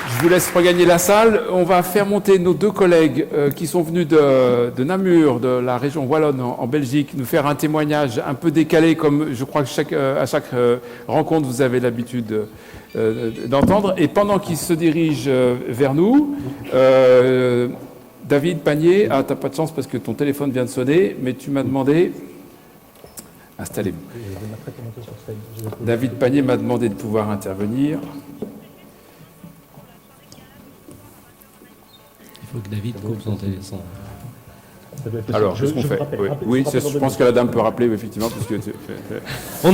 Je vous laisse regagner la salle. On va faire monter nos deux collègues qui sont venus de Namur, de la région wallonne en Belgique, nous faire un témoignage un peu décalé, comme je crois que à chaque rencontre, vous avez l'habitude d'entendre. Et pendant qu'ils se dirigent vers nous, David Panier, t'as pas de chance parce que ton téléphone vient de sonner, mais tu m'as demandé... Installez-vous. David Panier m'a demandé de pouvoir intervenir. Il faut que David coupe son téléphone. Alors, qu'est-ce qu'on fait? Oui, je pense que la dame peut rappeler, effectivement, parce que... On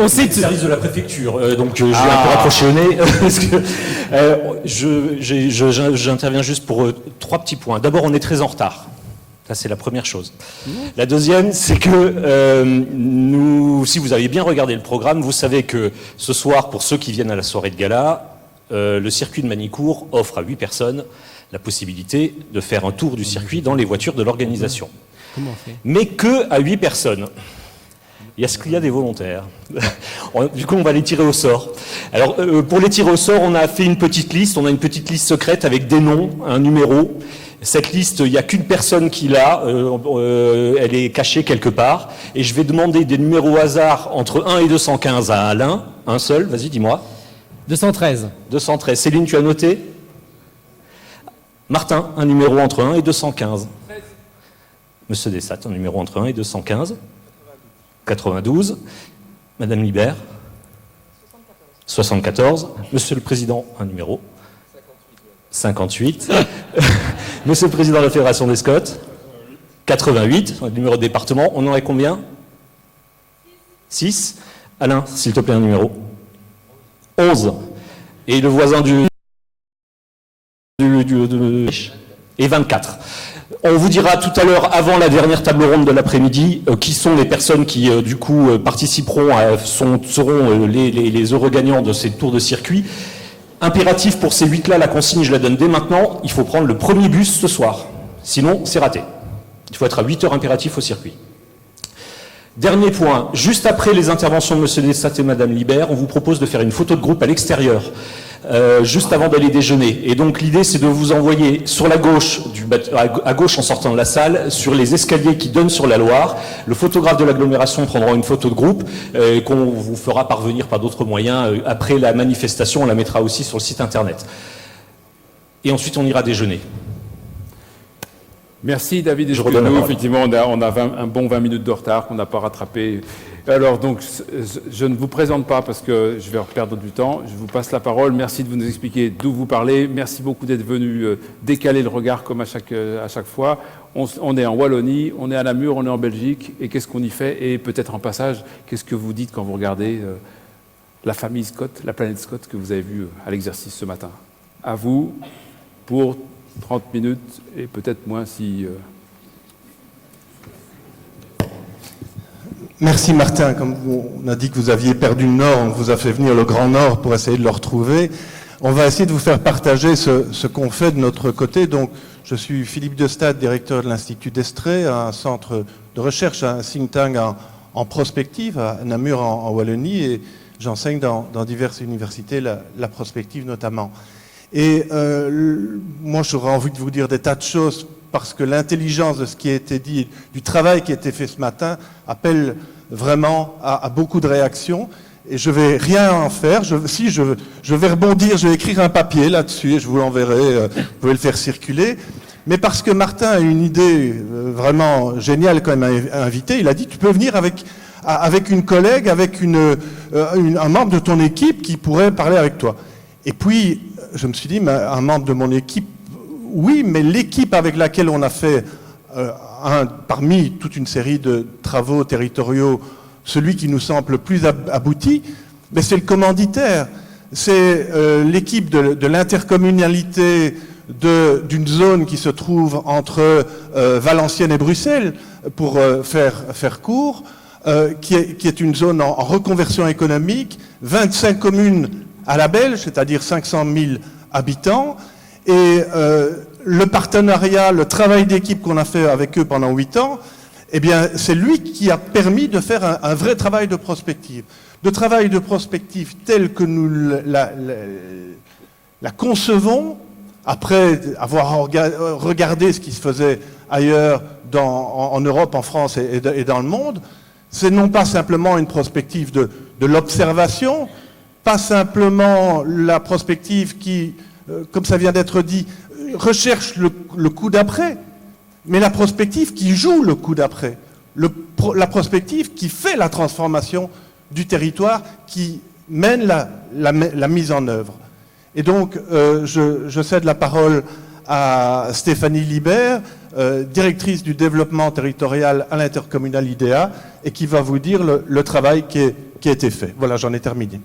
sait le service de la préfecture, donc je vais un peu rapprocher au nez, parce que j'interviens juste pour 3 petits points. D'abord, on est très en retard. Ça, c'est la première chose. La deuxième, c'est que si vous avez bien regardé le programme, vous savez que ce soir, pour ceux qui viennent à la soirée de gala, le circuit de Manicourt offre à 8 personnes la possibilité de faire un tour du circuit dans les voitures de l'organisation. Comment on fait? Mais que à 8 personnes. Est-ce qu'il y a des volontaires? Du coup, on va les tirer au sort. Alors, pour les tirer au sort, on a fait une petite liste. On a une petite liste secrète avec des noms, un numéro. Cette liste, il n'y a qu'une personne qui l'a. Elle est cachée quelque part. Et je vais demander des numéros au hasard entre 1 et 215 à Alain. Un seul, vas-y, dis-moi. 213. 213. Céline, tu as noté? Martin, un numéro entre 1 et 215. Monsieur Dessat, un numéro entre 1 et 215. 92. Madame Libert. 74. Monsieur le Président, un numéro. 58. Monsieur le Président de la Fédération des Scots. 88. Le numéro de département. On en a combien? 6. Alain, s'il te plaît, un numéro. 11. Et le voisin et 24. On vous dira tout à l'heure, avant la dernière table ronde de l'après-midi, qui sont les personnes qui, du coup, participeront, seront les heureux gagnants de ces tours de circuit. Impératif pour ces 8-là, la consigne, je la donne dès maintenant, il faut prendre le premier bus ce soir. Sinon, c'est raté. Il faut être à 8 heures impératif au circuit. Dernier point, juste après les interventions de M. Dessat et Mme Libert, on vous propose de faire une photo de groupe à l'extérieur, juste avant d'aller déjeuner. Et donc l'idée, c'est de vous envoyer sur la gauche, à gauche en sortant de la salle, sur les escaliers qui donnent sur la Loire. Le photographe de l'agglomération prendra une photo de groupe qu'on vous fera parvenir par d'autres moyens. Après la manifestation, on la mettra aussi sur le site internet. Et ensuite, on ira déjeuner. Merci David. Excuse-nous, effectivement, on a un bon 20 minutes de retard qu'on n'a pas rattrapé. Alors donc, je ne vous présente pas parce que je vais perdre du temps. Je vous passe la parole. Merci de nous expliquer d'où vous parlez. Merci beaucoup d'être venu décaler le regard comme à chaque fois. On est en Wallonie, on est à Namur, on est en Belgique. Et qu'est-ce qu'on y fait? Et peut-être en passage, qu'est-ce que vous dites quand vous regardez la famille Scott, la planète Scott que vous avez vue à l'exercice ce matin? À vous pour 30 minutes et peut-être moins si... Merci Martin, comme on a dit que vous aviez perdu le Nord, on vous a fait venir le Grand Nord pour essayer de le retrouver. On va essayer de vous faire partager ce qu'on fait de notre côté. Donc, je suis Philippe Destade, directeur de l'Institut d'Estrée, un centre de recherche, un think tank en prospective à Namur en Wallonie, et j'enseigne dans diverses universités la prospective notamment. Et moi, j'aurais envie de vous dire des tas de choses parce que l'intelligence de ce qui a été dit, du travail qui a été fait ce matin, appelle vraiment à beaucoup de réactions. Et je vais rien en faire. Je vais rebondir, je vais écrire un papier là-dessus et je vous l'enverrai. Vous pouvez le faire circuler. Mais parce que Martin a une idée vraiment géniale quand même à inviter, il a dit tu peux venir avec une collègue, avec un membre de ton équipe qui pourrait parler avec toi. Et puis, je me suis dit, mais un membre de mon équipe, oui, mais l'équipe avec laquelle on a fait, parmi toute une série de travaux territoriaux, celui qui nous semble le plus abouti, mais c'est le commanditaire. C'est l'équipe de l'intercommunalité d'une zone qui se trouve entre Valenciennes et Bruxelles, pour faire court, qui est une zone en reconversion économique, 25 communes à la belge, c'est-à-dire 500 000 habitants, et le partenariat, le travail d'équipe qu'on a fait avec eux pendant 8 ans, eh bien, c'est lui qui a permis de faire un vrai travail de prospective. De travail de prospective tel que la concevons, après avoir regardé ce qui se faisait ailleurs en Europe, en France et dans le monde. C'est non pas simplement une prospective de l'observation, pas simplement la prospective qui, comme ça vient d'être dit, recherche le coup d'après, mais la prospective qui joue le coup d'après, la prospective qui fait la transformation du territoire, qui mène la mise en œuvre. Et donc, je cède la parole à Stéphanie Libert, directrice du développement territorial à l'intercommunal IDEA, et qui va vous dire le travail qui a été fait. Voilà, j'en ai terminé.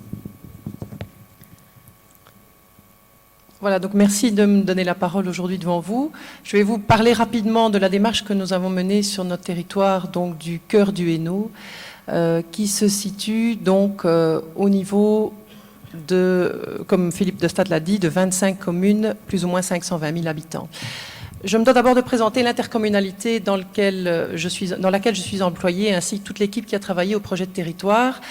Voilà, donc merci de me donner la parole aujourd'hui devant vous. Je vais vous parler rapidement de la démarche que nous avons menée sur notre territoire, donc du cœur du Hainaut, qui se situe donc au niveau de, comme Philippe de Stade l'a dit, de 25 communes, plus ou moins 520 000 habitants. Je me dois d'abord de présenter l'intercommunalité dans laquelle je suis employée, ainsi que toute l'équipe qui a travaillé au projet de territoire,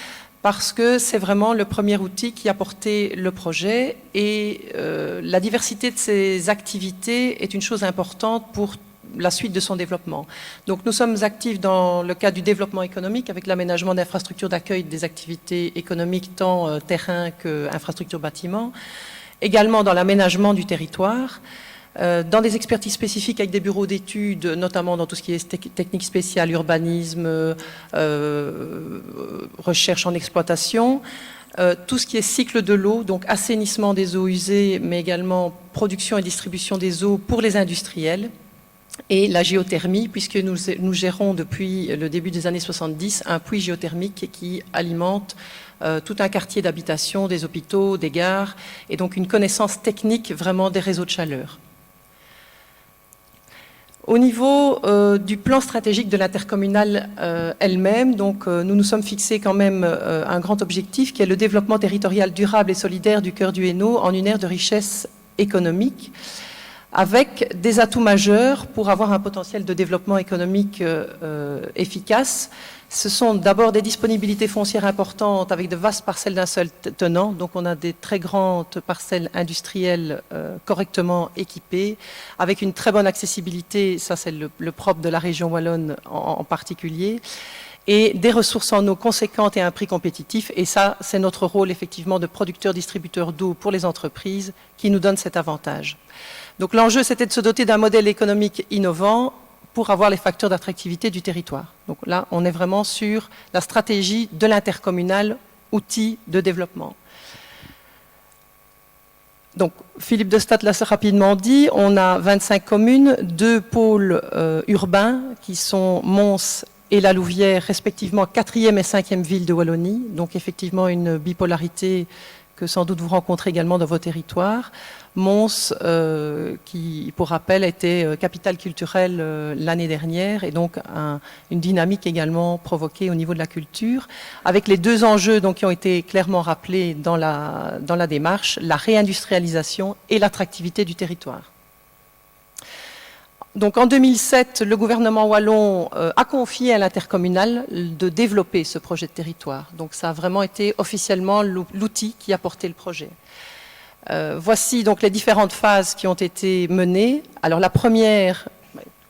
parce que c'est vraiment le premier outil qui a porté le projet, et la diversité de ces activités est une chose importante pour la suite de son développement. Donc nous sommes actifs dans le cadre du développement économique avec l'aménagement d'infrastructures d'accueil des activités économiques, tant terrain qu'infrastructures bâtiments, également dans l'aménagement du territoire, dans des expertises spécifiques avec des bureaux d'études, notamment dans tout ce qui est technique spéciale, urbanisme, recherche en exploitation, tout ce qui est cycle de l'eau, donc assainissement des eaux usées, mais également production et distribution des eaux pour les industriels, et la géothermie, puisque nous gérons depuis le début des années 70 un puits géothermique qui alimente tout un quartier d'habitation, des hôpitaux, des gares, et donc une connaissance technique vraiment des réseaux de chaleur. Au niveau du plan stratégique de l'intercommunale elle-même, donc nous nous sommes fixés quand même un grand objectif qui est le développement territorial durable et solidaire du cœur du Hainaut en une ère de richesse économique, avec des atouts majeurs pour avoir un potentiel de développement économique efficace. Ce sont d'abord des disponibilités foncières importantes avec de vastes parcelles d'un seul tenant. Donc on a des très grandes parcelles industrielles correctement équipées, avec une très bonne accessibilité, ça c'est le propre de la région wallonne en particulier, et des ressources en eau conséquentes et à un prix compétitif. Et ça, c'est notre rôle effectivement de producteur-distributeur d'eau pour les entreprises qui nous donne cet avantage. Donc l'enjeu, c'était de se doter d'un modèle économique innovant pour avoir les facteurs d'attractivité du territoire. Donc là, on est vraiment sur la stratégie de l'intercommunal, outil de développement. Donc Philippe de Stade l'a rapidement dit, on a 25 communes, 2 pôles urbains qui sont Mons et la Louvière, respectivement 4e et 5e ville de Wallonie. Donc effectivement une bipolarité que sans doute vous rencontrez également dans vos territoires. Mons, qui, pour rappel, a été capitale culturelle l'année dernière, et donc une dynamique également provoquée au niveau de la culture, avec les 2 enjeux donc, qui ont été clairement rappelés dans la démarche, la réindustrialisation et l'attractivité du territoire. Donc en 2007, le gouvernement wallon a confié à l'intercommunal de développer ce projet de territoire. Donc ça a vraiment été officiellement l'outil qui a porté le projet. Voici donc les différentes phases qui ont été menées. Alors la première,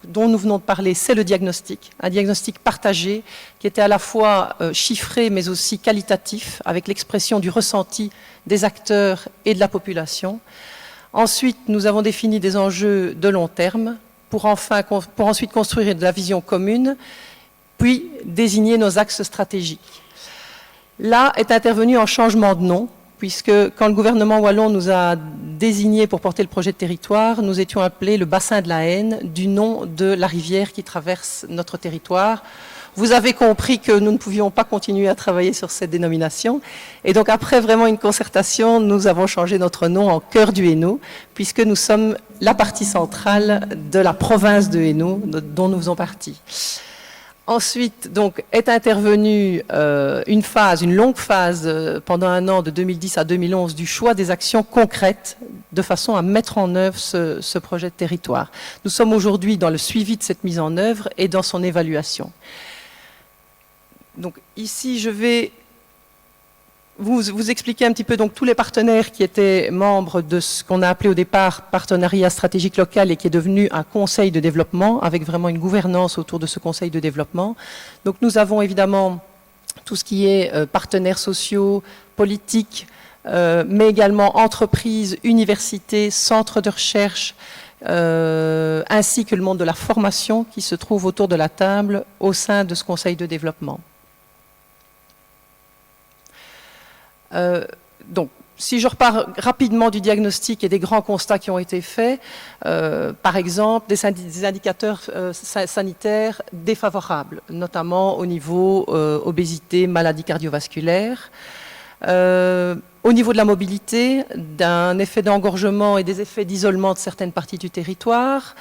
dont nous venons de parler, c'est le diagnostic. Un diagnostic partagé qui était à la fois chiffré mais aussi qualitatif, avec l'expression du ressenti des acteurs et de la population. Ensuite, nous avons défini des enjeux de long terme, pour ensuite construire de la vision commune, puis désigner nos axes stratégiques. Là est intervenu un changement de nom, puisque quand le gouvernement wallon nous a désignés pour porter le projet de territoire, nous étions appelés le bassin de la Haine, du nom de la rivière qui traverse notre territoire. Vous avez compris que nous ne pouvions pas continuer à travailler sur cette dénomination. Et donc après vraiment une concertation, nous avons changé notre nom en Cœur du Hainaut, puisque nous sommes la partie centrale de la province de Hainaut, dont nous faisons partie. Ensuite, donc, est intervenue une longue phase, pendant un an, de 2010 à 2011, du choix des actions concrètes, de façon à mettre en œuvre ce projet de territoire. Nous sommes aujourd'hui dans le suivi de cette mise en œuvre et dans son évaluation. Donc ici, je vais vous expliquer un petit peu donc tous les partenaires qui étaient membres de ce qu'on a appelé au départ partenariat stratégique local et qui est devenu un conseil de développement avec vraiment une gouvernance autour de ce conseil de développement. Donc nous avons évidemment tout ce qui est partenaires sociaux, politiques, mais également entreprises, universités, centres de recherche, ainsi que le monde de la formation qui se trouve autour de la table au sein de ce conseil de développement. Donc, si je repars rapidement du diagnostic et des grands constats qui ont été faits, par exemple, des indicateurs sanitaires défavorables, notamment au niveau obésité, maladie cardiovasculaire, au niveau de la mobilité, d'un effet d'engorgement et des effets d'isolement de certaines parties du territoire,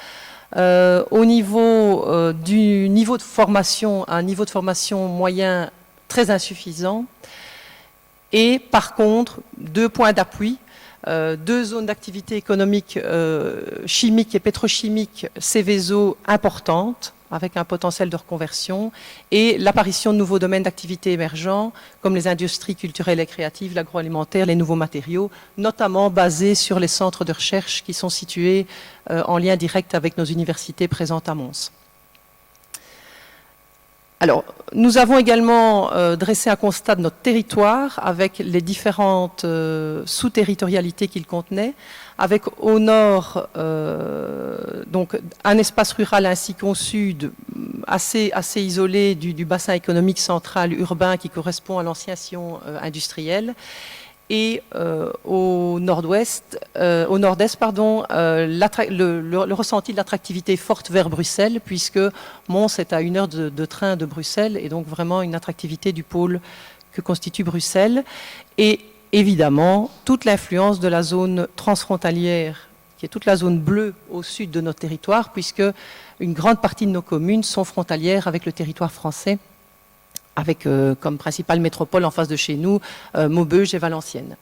au niveau du niveau de formation, un niveau de formation moyen très insuffisant. Et par contre, 2 points d'appui, 2 zones d'activité économique chimique et pétrochimique, Céveso importantes, avec un potentiel de reconversion, et l'apparition de nouveaux domaines d'activité émergents, comme les industries culturelles et créatives, l'agroalimentaire, les nouveaux matériaux, notamment basés sur les centres de recherche qui sont situés en lien direct avec nos universités présentes à Mons. Alors, nous avons également dressé un constat de notre territoire avec les différentes sous-territorialités qu'il contenait, avec au nord donc un espace rural ainsi qu'au sud assez isolé du bassin économique central urbain qui correspond à l'ancien sillon industriel. Et au nord-est, le ressenti de l'attractivité forte vers Bruxelles, puisque Mons est à 1 heure de train de Bruxelles, et donc vraiment une attractivité du pôle que constitue Bruxelles. Et évidemment, toute l'influence de la zone transfrontalière, qui est toute la zone bleue au sud de notre territoire, puisque une grande partie de nos communes sont frontalières avec le territoire français, avec comme principale métropole en face de chez nous, Maubeuge et Valenciennes.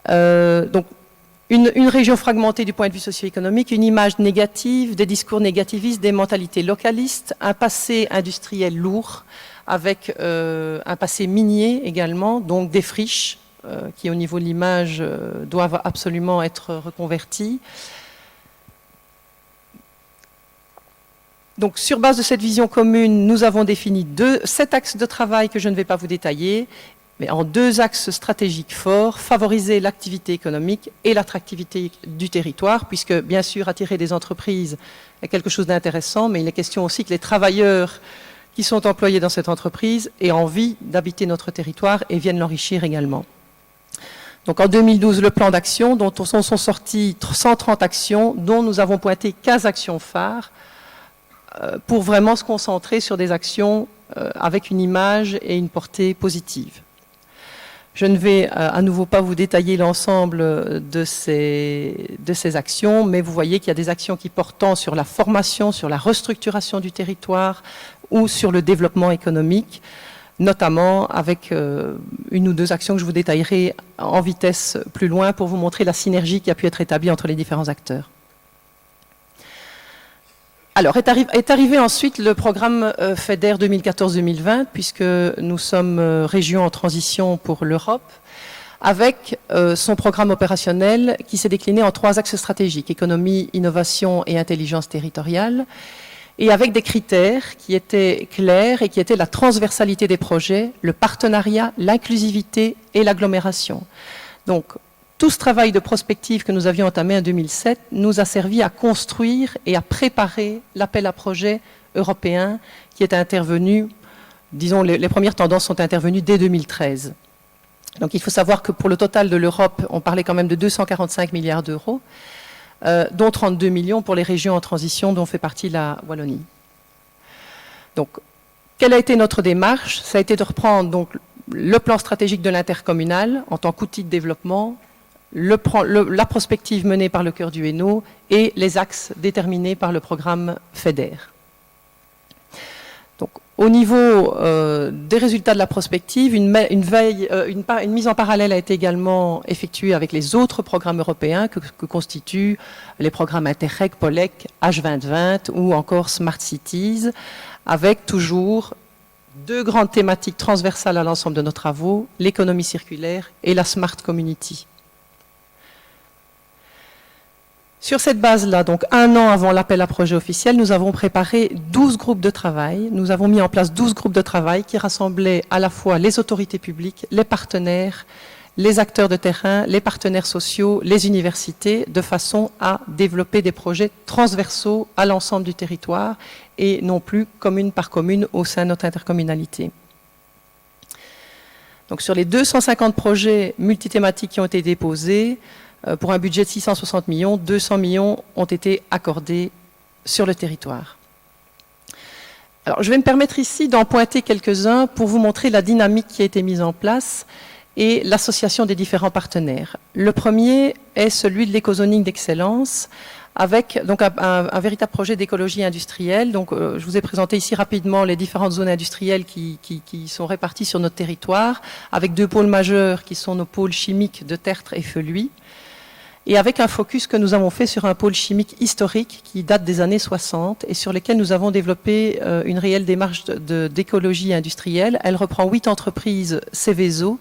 Donc, une région fragmentée du point de vue socio-économique, une image négative, des discours négativistes, des mentalités localistes, un passé industriel lourd, avec un passé minier également, donc des friches qui, au niveau de l'image, doivent absolument être reconverties. Donc, sur base de cette vision commune, nous avons défini 7 axes de travail que je ne vais pas vous détailler, mais en 2 axes stratégiques forts, favoriser l'activité économique et l'attractivité du territoire, puisque, bien sûr, attirer des entreprises est quelque chose d'intéressant, mais il est question aussi que les travailleurs qui sont employés dans cette entreprise aient envie d'habiter notre territoire et viennent l'enrichir également. Donc, en 2012, le plan d'action, dont sont sorties 130 actions, dont nous avons pointé 15 actions phares, pour vraiment se concentrer sur des actions avec une image et une portée positive. Je ne vais à nouveau pas vous détailler l'ensemble de ces actions, mais vous voyez qu'il y a des actions qui portent tant sur la formation, sur la restructuration du territoire ou sur le développement économique, notamment avec 1 ou 2 actions que je vous détaillerai en vitesse plus loin pour vous montrer la synergie qui a pu être établie entre les différents acteurs. Alors, est arrivé ensuite le programme FEDER 2014-2020, puisque nous sommes région en transition pour l'Europe, avec son programme opérationnel qui s'est décliné en 3 axes stratégiques, économie, innovation et intelligence territoriale, et avec des critères qui étaient clairs et qui étaient la transversalité des projets, le partenariat, l'inclusivité et l'agglomération. Donc, tout ce travail de prospective que nous avions entamé en 2007 nous a servi à construire et à préparer l'appel à projets européen qui est intervenu, disons, les premières tendances sont intervenues dès 2013. Donc il faut savoir que pour le total de l'Europe, on parlait quand même de 245 milliards d'euros, dont 32 millions pour les régions en transition dont fait partie la Wallonie. Donc, quelle a été notre démarche? Ça a été de reprendre donc, le plan stratégique de l'intercommunal en tant qu'outil de développement, la prospective menée par le Cœur du Hainaut et les axes déterminés par le programme FEDER. Donc, au niveau des résultats de la prospective, une mise en parallèle a été également effectuée avec les autres programmes européens que constituent les programmes Interreg, POLEC, H2020 ou encore Smart Cities, avec toujours 2 grandes thématiques transversales à l'ensemble de nos travaux, l'économie circulaire et la Smart Community. Sur cette base-là, donc 1 an avant l'appel à projet officiel, nous avons préparé 12 groupes de travail. Nous avons mis en place 12 groupes de travail qui rassemblaient à la fois les autorités publiques, les partenaires, les acteurs de terrain, les partenaires sociaux, les universités, de façon à développer des projets transversaux à l'ensemble du territoire et non plus commune par commune au sein de notre intercommunalité. Donc sur les 250 projets multithématiques qui ont été déposés, pour un budget de 660 millions, 200 millions ont été accordés sur le territoire. Alors, je vais me permettre ici d'en pointer quelques-uns pour vous montrer la dynamique qui a été mise en place et l'association des différents partenaires. Le premier est celui de l'écozoning d'excellence, avec donc un véritable projet d'écologie industrielle. Donc, je vous ai présenté ici rapidement les différentes zones industrielles qui sont réparties sur notre territoire, avec 2 pôles majeurs qui sont nos pôles chimiques de Tertre et Feluy, et avec un focus que nous avons fait sur un pôle chimique historique qui date des années 60 et sur lequel nous avons développé une réelle démarche d'écologie industrielle. Elle reprend 8 entreprises Céveso.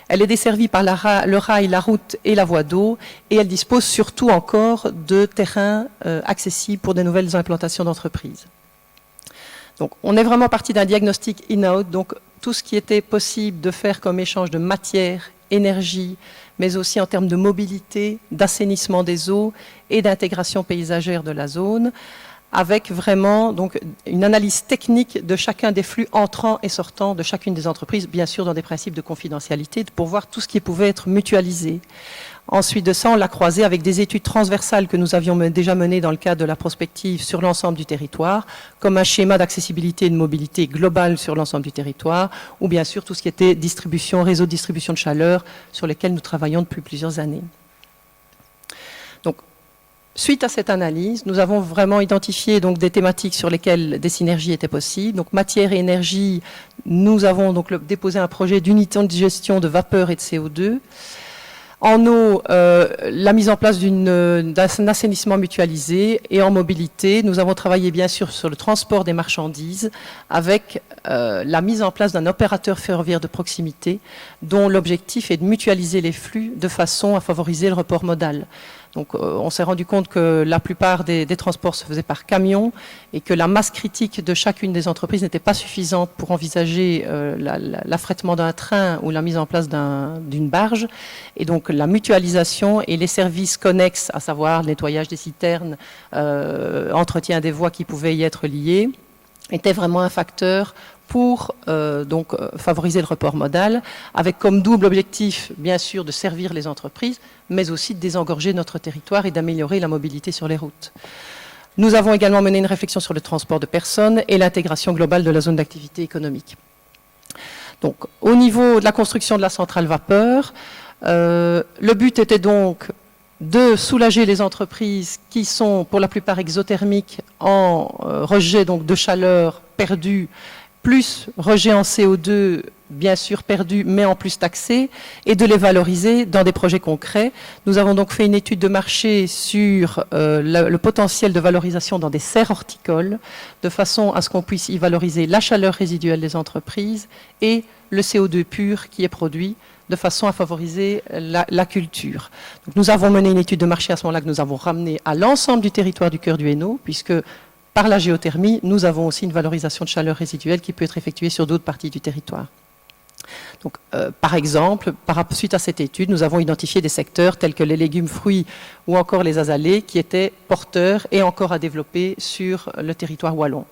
Elle est desservie par le rail, la route et la voie d'eau, et elle dispose surtout encore de terrains accessibles pour de nouvelles implantations d'entreprises. Donc, on est vraiment parti d'un diagnostic in-out, donc tout ce qui était possible de faire comme échange de matière, énergie, mais aussi en termes de mobilité, d'assainissement des eaux et d'intégration paysagère de la zone, avec vraiment donc, une analyse technique de chacun des flux entrants et sortants de chacune des entreprises, bien sûr dans des principes de confidentialité, pour voir tout ce qui pouvait être mutualisé. Ensuite de ça, on l'a croisé avec des études transversales que nous avions déjà menées dans le cadre de la prospective sur l'ensemble du territoire, comme un schéma d'accessibilité et de mobilité globale sur l'ensemble du territoire, ou bien sûr tout ce qui était distribution, réseau de distribution de chaleur, sur lesquels nous travaillons depuis plusieurs années. Donc, suite à cette analyse, nous avons vraiment identifié donc, des thématiques sur lesquelles des synergies étaient possibles. Donc, matière et énergie, nous avons donc déposé un projet d'unité de gestion de vapeur et de CO2. En eau, la mise en place d'un assainissement mutualisé, et en mobilité, nous avons travaillé bien sûr sur le transport des marchandises avec la mise en place d'un opérateur ferroviaire de proximité dont l'objectif est de mutualiser les flux de façon à favoriser le report modal. Donc on s'est rendu compte que la plupart des transports se faisaient par camion et que la masse critique de chacune des entreprises n'était pas suffisante pour envisager l'affrètement d'un train ou la mise en place d'une barge. Et donc la mutualisation et les services connexes, à savoir le nettoyage des citernes, entretien des voies qui pouvaient y être liés, étaient vraiment un facteur pour favoriser le report modal, avec comme double objectif, bien sûr, de servir les entreprises, mais aussi de désengorger notre territoire et d'améliorer la mobilité sur les routes. Nous avons également mené une réflexion sur le transport de personnes et l'intégration globale de la zone d'activité économique. Donc, au niveau de la construction de la centrale vapeur, le but était donc de soulager les entreprises qui sont pour la plupart exothermiques en rejet donc, de chaleur perdue, plus rejet en CO2, bien sûr perdu, mais en plus taxé, et de les valoriser dans des projets concrets. Nous avons donc fait une étude de marché sur le potentiel de valorisation dans des serres horticoles, de façon à ce qu'on puisse y valoriser la chaleur résiduelle des entreprises et le CO2 pur qui est produit, de façon à favoriser la culture. Donc, nous avons mené une étude de marché à ce moment-là que nous avons ramenée à l'ensemble du territoire du cœur du Hainaut, puisque par la géothermie, nous avons aussi une valorisation de chaleur résiduelle qui peut être effectuée sur d'autres parties du territoire. Donc, par exemple, suite à cette étude, nous avons identifié des secteurs tels que les légumes, fruits ou encore les azalées qui étaient porteurs et encore à développer sur le territoire wallon.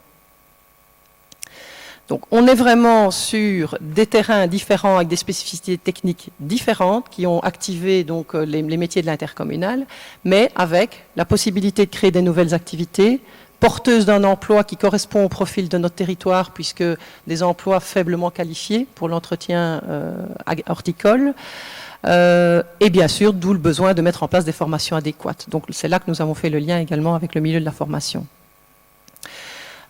Donc, on est vraiment sur des terrains différents avec des spécificités techniques différentes qui ont activé donc, les métiers de l'intercommunal, mais avec la possibilité de créer des nouvelles activités, porteuse d'un emploi qui correspond au profil de notre territoire, puisque des emplois faiblement qualifiés pour l'entretien horticole, et bien sûr, d'où le besoin de mettre en place des formations adéquates. Donc c'est là que nous avons fait le lien également avec le milieu de la formation.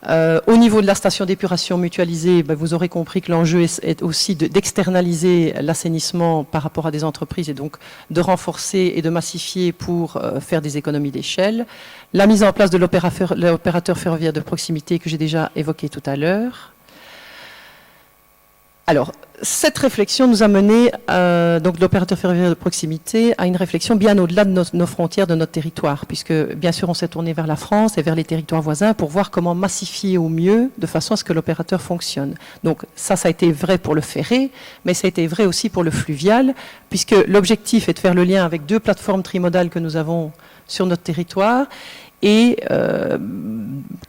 Au niveau de la station d'épuration mutualisée, vous aurez compris que l'enjeu est aussi d'externaliser l'assainissement par rapport à des entreprises et donc de renforcer et de massifier pour faire des économies d'échelle. La mise en place de l'opérateur ferroviaire de proximité que j'ai déjà évoqué tout à l'heure. Alors, cette réflexion nous a mené, donc l'opérateur ferroviaire de proximité, à une réflexion bien au-delà de nos frontières, de notre territoire, puisque bien sûr on s'est tourné vers la France et vers les territoires voisins pour voir comment massifier au mieux, de façon à ce que l'opérateur fonctionne. Donc ça a été vrai pour le ferré, mais ça a été vrai aussi pour le fluvial, puisque l'objectif est de faire le lien avec 2 plateformes trimodales que nous avons sur notre territoire, et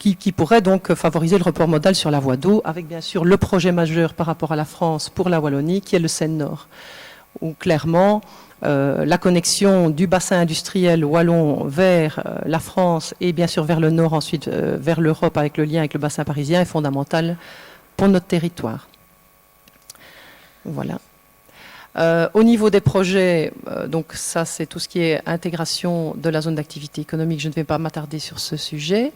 qui pourrait donc favoriser le report modal sur la voie d'eau, avec bien sûr le projet majeur par rapport à la France pour la Wallonie, qui est le Seine-Nord, où clairement la connexion du bassin industriel wallon vers la France et bien sûr vers le nord, ensuite vers l'Europe avec le lien avec le bassin parisien est fondamentale pour notre territoire. Voilà. Au niveau des projets, donc ça c'est tout ce qui est intégration de la zone d'activité économique, je ne vais pas m'attarder sur ce sujet.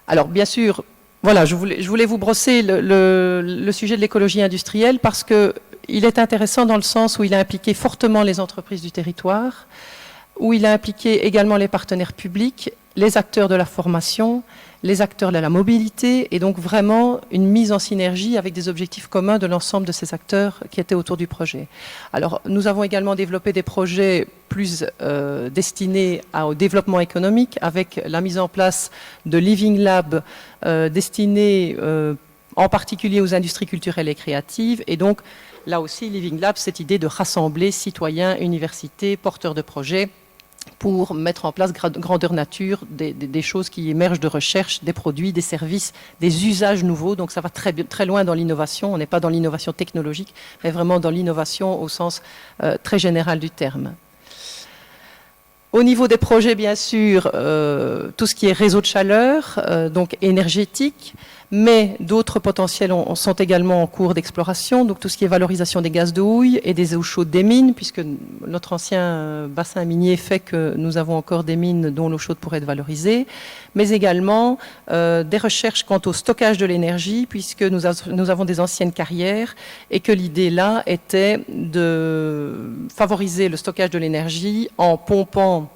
Alors bien sûr, voilà, je voulais vous brosser le sujet de l'écologie industrielle parce qu'il est intéressant dans le sens où il a impliqué fortement les entreprises du territoire, où il a impliqué également les partenaires publics, les acteurs de la formation, les acteurs de la mobilité, et donc vraiment une mise en synergie avec des objectifs communs de l'ensemble de ces acteurs qui étaient autour du projet. Alors, nous avons également développé des projets plus destinés au développement économique, avec la mise en place de Living Lab destinés en particulier aux industries culturelles et créatives, et donc là aussi, Living Lab, cette idée de rassembler citoyens, universités, porteurs de projets, pour mettre en place grandeur nature des choses qui émergent de recherche, des produits, des services, des usages nouveaux. Donc ça va très loin dans l'innovation. On n'est pas dans l'innovation technologique, mais vraiment dans l'innovation au sens très général du terme. Au niveau des projets, bien sûr, tout ce qui est réseau de chaleur, donc énergétique, mais d'autres potentiels sont également en cours d'exploration, donc tout ce qui est valorisation des gaz de houille et des eaux chaudes des mines, puisque notre ancien bassin minier fait que nous avons encore des mines dont l'eau chaude pourrait être valorisée, mais également des recherches quant au stockage de l'énergie, puisque nous avons des anciennes carrières et que l'idée là était de favoriser le stockage de l'énergie en pompant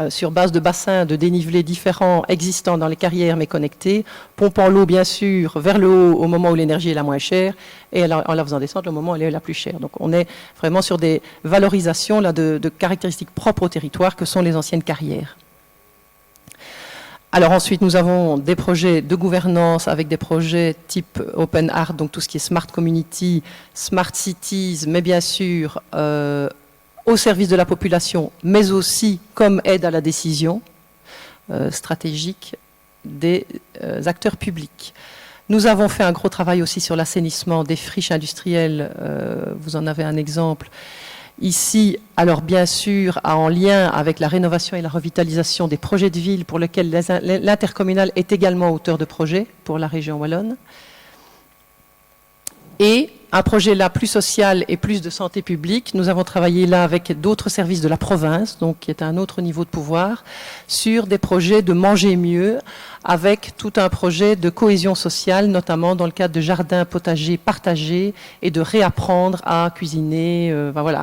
sur base de bassins de dénivelés différents existants dans les carrières mais connectés, pompant l'eau bien sûr vers le haut au moment où l'énergie est la moins chère et en la faisant descendre au moment où elle est la plus chère. Donc on est vraiment sur des valorisations là, de caractéristiques propres au territoire que sont les anciennes carrières. Alors ensuite, nous avons des projets de gouvernance avec des projets type Open Art, donc tout ce qui est Smart Community, Smart Cities, mais bien sûr au service de la population, mais aussi comme aide à la décision stratégique des acteurs publics. Nous avons fait un gros travail aussi sur l'assainissement des friches industrielles, vous en avez un exemple ici, alors bien sûr en lien avec la rénovation et la revitalisation des projets de ville pour lesquels l'intercommunal est également auteur de projets pour la région wallonne. Et un projet là plus social et plus de santé publique. Nous avons travaillé là avec d'autres services de la province, donc qui est à un autre niveau de pouvoir, sur des projets de manger mieux, avec tout un projet de cohésion sociale, notamment dans le cadre de jardins potagers partagés et de réapprendre à cuisiner, voilà,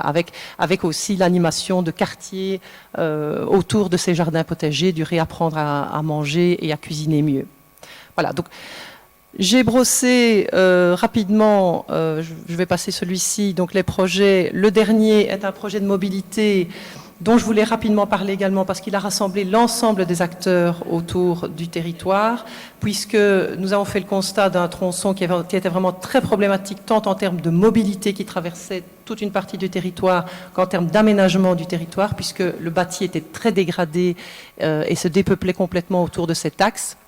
avec aussi l'animation de quartiers autour de ces jardins potagers, du réapprendre à manger et à cuisiner mieux. Voilà, donc j'ai brossé rapidement, je vais passer celui-ci, donc les projets. Le dernier est un projet de mobilité dont je voulais rapidement parler également parce qu'il a rassemblé l'ensemble des acteurs autour du territoire, puisque nous avons fait le constat d'un tronçon qui était vraiment très problématique, tant en termes de mobilité qui traversait toute une partie du territoire qu'en termes d'aménagement du territoire, puisque le bâti était très dégradé et se dépeuplait complètement autour de cet axe.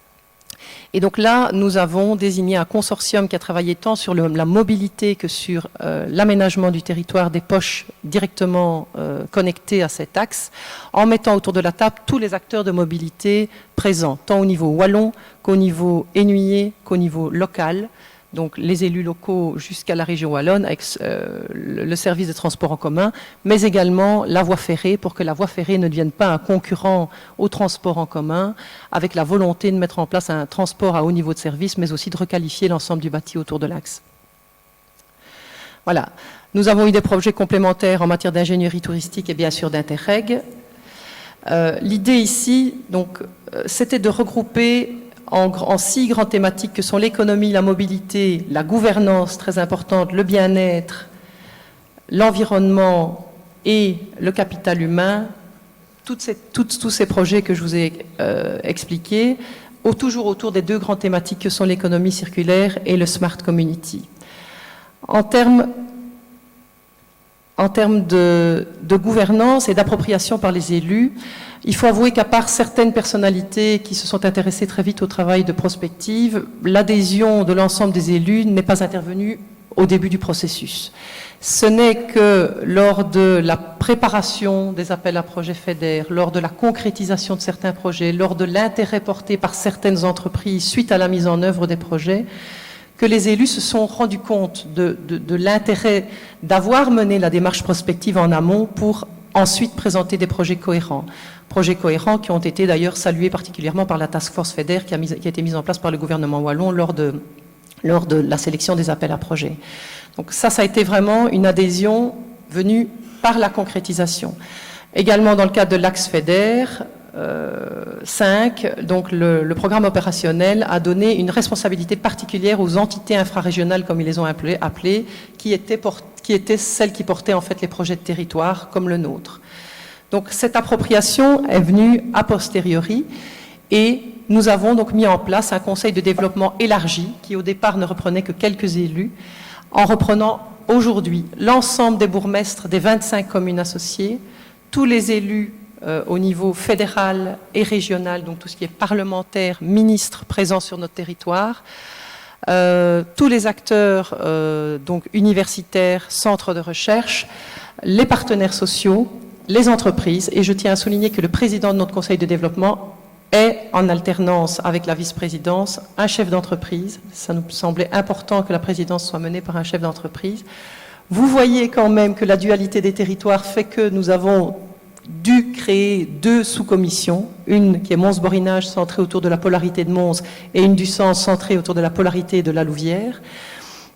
Et donc là, nous avons désigné un consortium qui a travaillé tant sur la mobilité que sur l'aménagement du territoire des poches directement connectées à cet axe, en mettant autour de la table tous les acteurs de mobilité présents, tant au niveau wallon qu'au niveau énuyer, qu'au niveau local. Donc les élus locaux jusqu'à la région wallonne avec le service de transport en commun, mais également la voie ferrée pour que la voie ferrée ne devienne pas un concurrent au transport en commun, avec la volonté de mettre en place un transport à haut niveau de service, mais aussi de requalifier l'ensemble du bâti autour de l'axe. Voilà. Nous avons eu des projets complémentaires en matière d'ingénierie touristique et bien sûr d'Interreg. L'idée ici, donc, c'était de regrouper en 6 grandes thématiques que sont l'économie, la mobilité, la gouvernance très importante, le bien-être, l'environnement et le capital humain. Tous ces projets que je vous ai expliqués, toujours autour des 2 grandes thématiques que sont l'économie circulaire et le Smart Community. En termes de gouvernance et d'appropriation par les élus, il faut avouer qu'à part certaines personnalités qui se sont intéressées très vite au travail de prospective, l'adhésion de l'ensemble des élus n'est pas intervenue au début du processus. Ce n'est que lors de la préparation des appels à projets FEDER, lors de la concrétisation de certains projets, lors de l'intérêt porté par certaines entreprises suite à la mise en œuvre des projets, que les élus se sont rendus compte de l'intérêt d'avoir mené la démarche prospective en amont pour ensuite présenter des projets cohérents. Projets cohérents qui ont été d'ailleurs salués particulièrement par la Task Force FEDER qui a été mise en place par le gouvernement wallon lors de la sélection des appels à projets. Donc ça a été vraiment une adhésion venue par la concrétisation. Également dans le cadre de l'Axe FEDER 5, donc le programme opérationnel a donné une responsabilité particulière aux entités infrarégionales, comme ils les ont appelées, qui étaient celles qui portaient en fait les projets de territoire, comme le nôtre. Donc cette appropriation est venue a posteriori et nous avons donc mis en place un conseil de développement élargi qui au départ ne reprenait que quelques élus, en reprenant aujourd'hui l'ensemble des bourgmestres des 25 communes associées, tous les élus au niveau fédéral et régional, donc tout ce qui est parlementaire, ministre présents sur notre territoire, tous les acteurs donc universitaires, centres de recherche, les partenaires sociaux, les entreprises, et je tiens à souligner que le président de notre conseil de développement est en alternance avec la vice-présidence un chef d'entreprise. Ça nous semblait important que la présidence soit menée par un chef d'entreprise. Vous voyez quand même que la dualité des territoires fait que nous avons dû créer 2 sous-commissions, une qui est Mons-Borinage centrée autour de la polarité de Mons et une du Sens centrée autour de la polarité de la Louvière.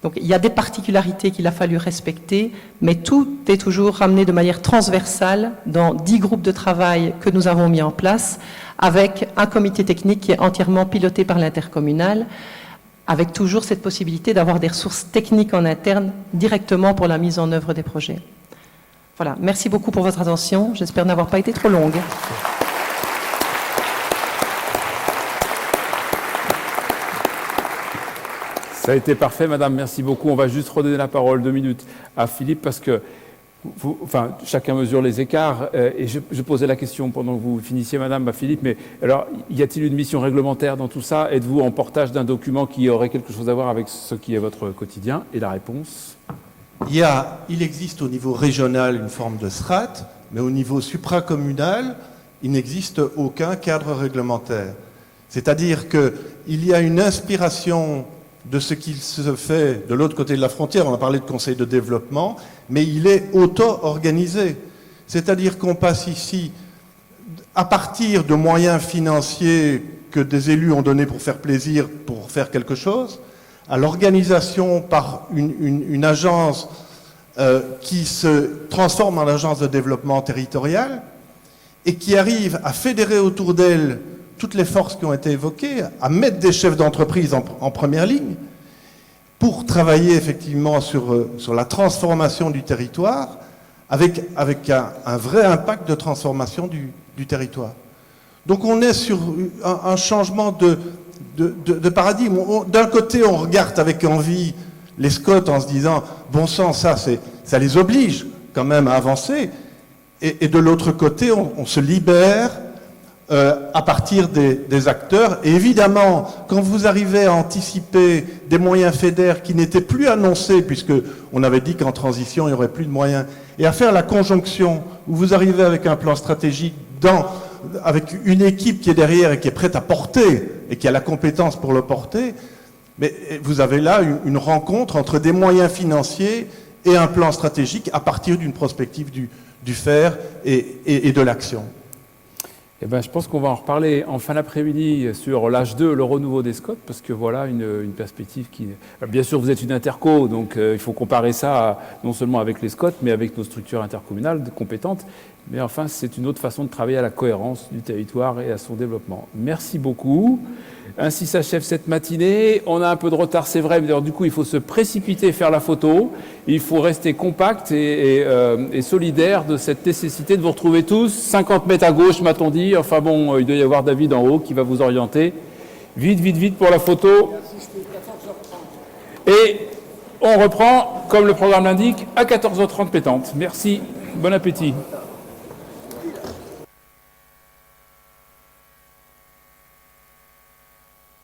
Donc il y a des particularités qu'il a fallu respecter, mais tout est toujours ramené de manière transversale dans 10 groupes de travail que nous avons mis en place, avec un comité technique qui est entièrement piloté par l'intercommunal, avec toujours cette possibilité d'avoir des ressources techniques en interne directement pour la mise en œuvre des projets. Voilà, merci beaucoup pour votre attention. J'espère n'avoir pas été trop longue. Ça a été parfait, madame, merci beaucoup. On va juste redonner la parole 2 minutes à Philippe parce que chacun mesure les écarts. Et je posais la question pendant que vous finissiez, madame, à Philippe, mais alors, y a-t-il une mission réglementaire dans tout ça? Êtes-vous en portage d'un document qui aurait quelque chose à voir avec ce qui est votre quotidien? Et la réponse? Il existe au niveau régional une forme de strate, mais au niveau supracommunal, il n'existe aucun cadre réglementaire. C'est-à-dire qu'il y a une inspiration de ce qui se fait de l'autre côté de la frontière. On a parlé de conseil de développement, mais il est auto-organisé. C'est-à-dire qu'on passe ici, à partir de moyens financiers que des élus ont donnés pour faire plaisir, pour faire quelque chose, à l'organisation par une agence qui se transforme en agence de développement territorial et qui arrive à fédérer autour d'elle toutes les forces qui ont été évoquées, à mettre des chefs d'entreprise en première ligne pour travailler effectivement sur la transformation du territoire avec un vrai impact de transformation du territoire. Donc on est sur un changement de paradigme. D'un côté, on regarde avec envie les Scots en se disant « bon sang, ça les oblige quand même à avancer ». Et de l'autre côté, on se libère à partir des acteurs. Et évidemment, quand vous arrivez à anticiper des moyens FEDER qui n'étaient plus annoncés, puisqu'on avait dit qu'en transition, il n'y aurait plus de moyens, et à faire la conjonction où vous arrivez avec un plan stratégique avec une équipe qui est derrière et qui est prête à porter et qui a la compétence pour le porter, mais vous avez là une rencontre entre des moyens financiers et un plan stratégique à partir d'une perspective du faire et de l'action. Eh ben, je pense qu'on va en reparler en fin d'après-midi sur l'âge 2, le renouveau des Scots, parce que voilà une perspective qui... Bien sûr, vous êtes une interco, donc il faut comparer ça non seulement avec les Scots, mais avec nos structures intercommunales compétentes. Mais enfin, c'est une autre façon de travailler à la cohérence du territoire et à son développement. Merci beaucoup. Ainsi s'achève cette matinée. On a un peu de retard, c'est vrai, mais d'ailleurs, du coup, il faut se précipiter faire la photo. Il faut rester compact et solidaire de cette nécessité de vous retrouver tous. 50 mètres à gauche, m'a-t-on dit. Enfin bon, il doit y avoir David en haut qui va vous orienter. Vite, vite, vite pour la photo. Et on reprend, comme le programme l'indique, à 14h30 pétante. Merci. Bon appétit.